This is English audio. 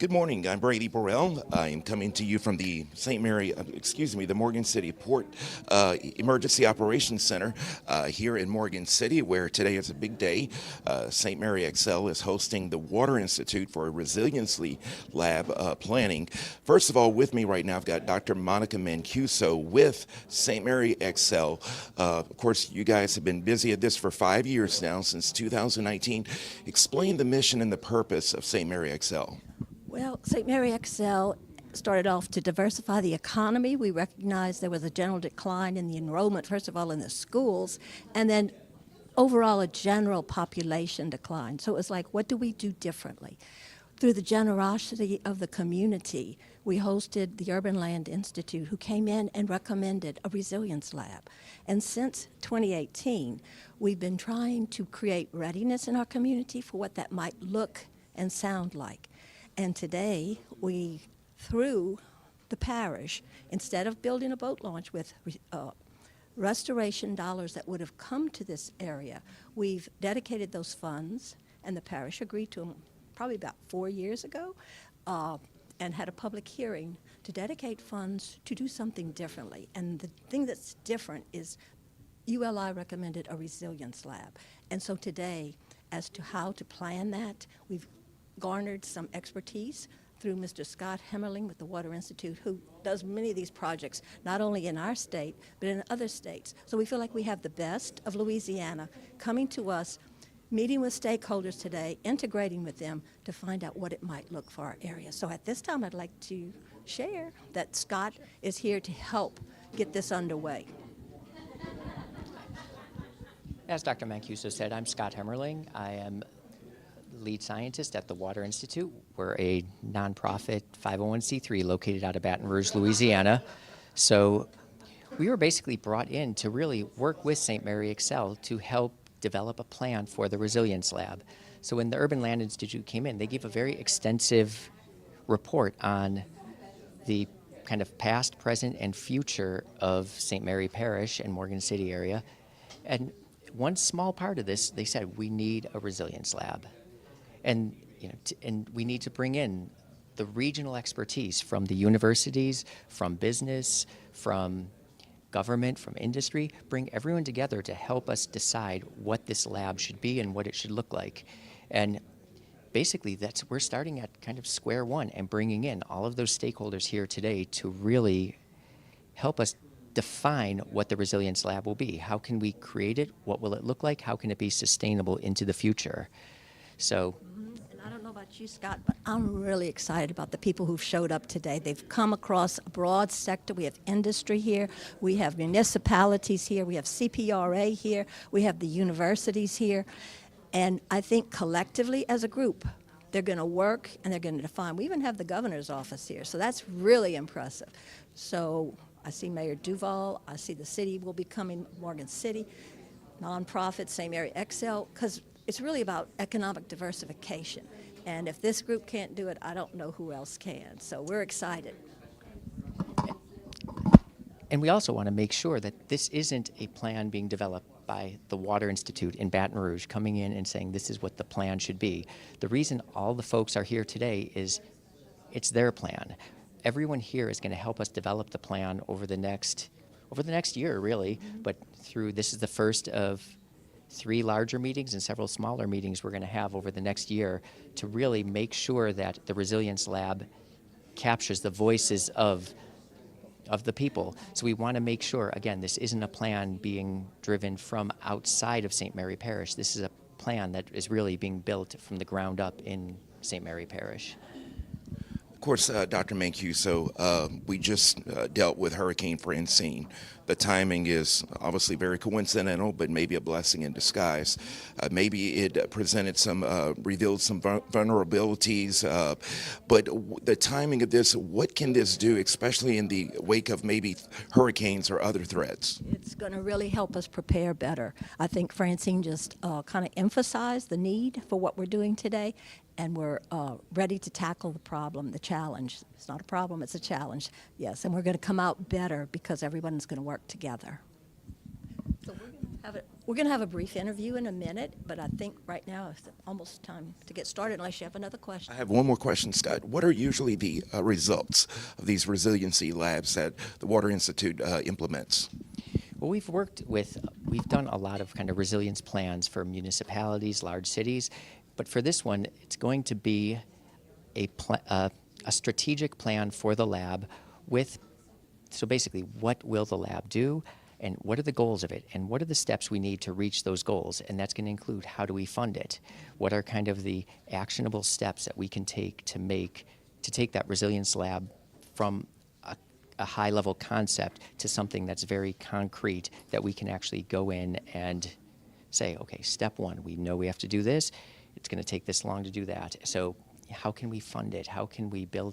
Good morning. I'm Brady Burrell. I am coming to you from the the Morgan City Port Emergency Operations Center here in Morgan City, where today is a big day. St. Mary XL is hosting the Water Institute for Resiliency Lab planning. First of all, with me right now, I've got Dr. Monica Mancuso with St. Mary XL. Of course, you guys have been busy at this for 5 years now, since 2019. Explain the mission and the purpose of St. Mary XL. Well, St. Mary XL started off to diversify the economy. We recognized there was a general decline in the enrollment, first of all, in the schools, and then overall a general population decline. So it was like, what do we do differently? Through the generosity of the community, we hosted the Urban Land Institute, who came in and recommended a resilience lab. And since 2018, we've been trying to create readiness in our community for what that might look and sound like. And today, through the parish, instead of building a boat launch with restoration dollars that would have come to this area, we've dedicated those funds, and the parish agreed to them probably about 4 years ago, and had a public hearing to dedicate funds to do something differently. And the thing that's different is ULI recommended a resilience lab. And so today, as to how to plan that, we've garnered some expertise through Mr. Scott Hemmerling with the Water Institute, who does many of these projects, not only in our state, but in other states. So we feel like we have the best of Louisiana coming to us, meeting with stakeholders today, integrating with them to find out what it might look for our area. So at this time, I'd like to share that Scott is here to help get this underway. As Dr. Mancuso said, I'm Scott Hemmerling. I am lead scientist at the Water Institute. We're a nonprofit 501c3 located out of Baton Rouge, Louisiana. So we were basically brought in to really work with St. Mary XL to help develop a plan for the Resilience Lab. So when the Urban Land Institute came in, they gave a very extensive report on the kind of past, present, and future of St. Mary Parish and Morgan City area. And one small part of this, they said, we need a resilience lab. And and we need to bring in the regional expertise from the universities, from business, from government, from industry, bring everyone together to help us decide what this lab should be and what it should look like. And basically, we're starting at kind of square one and bringing in all of those stakeholders here today to really help us define what the Resilience Lab will be. How can we create it? What will it look like? How can it be sustainable into the future? So. And I don't know about you, Scott, but I'm really excited about the people who've showed up today. They've come across a broad sector. We have industry here. We have municipalities here. We have CPRA here. We have the universities here. And I think collectively as a group, they're going to work and they're going to define. We even have the governor's office here, so that's really impressive. So I see Mayor Duval. I see the city will be coming, Morgan City, nonprofit, St. Mary XL, because it's really about economic diversification. And if this group can't do it, I don't know who else can. So we're excited. And we also want to make sure that this isn't a plan being developed by the Water Institute in Baton Rouge coming in and saying this is what the plan should be. The reason all the folks are here today is it's their plan. Everyone here is going to help us develop the plan over the next year, really. But this is the first of 3 larger meetings and several smaller meetings we're going to have over the next year to really make sure that the Resilience Lab captures the voices of the people. So we want to make sure, again, this isn't a plan being driven from outside of St. Mary Parish. This is a plan that is really being built from the ground up in St. Mary Parish. Of course, Dr. Mancuso, we just dealt with Hurricane Francine. The timing is obviously very coincidental, but maybe a blessing in disguise. Maybe it revealed some vulnerabilities, but the timing of this, what can this do, especially in the wake of maybe hurricanes or other threats? It's going to really help us prepare better. I think Francine just kind of emphasized the need for what we're doing today, and we're ready to tackle the problem, the challenge. It's not a problem, it's a challenge, yes, and we're going to come out better because everyone's going to work together. So we're going to have We're going to have a brief interview in a minute, but I think right now it's almost time to get started unless you have another question. I have one more question, Scott. What are usually the results of these resiliency labs that the Water Institute implements? Well, we've done a lot of kind of resilience plans for municipalities, large cities, but for this one, it's going to be a strategic plan for the lab so basically, what will the lab do? And what are the goals of it? And what are the steps we need to reach those goals? And that's going to include how do we fund it? What are kind of the actionable steps that we can take to take that resilience lab from a high-level concept to something that's very concrete that we can actually go in and say, okay, step one, we know we have to do this. It's going to take this long to do that. So how can we fund it? How can we build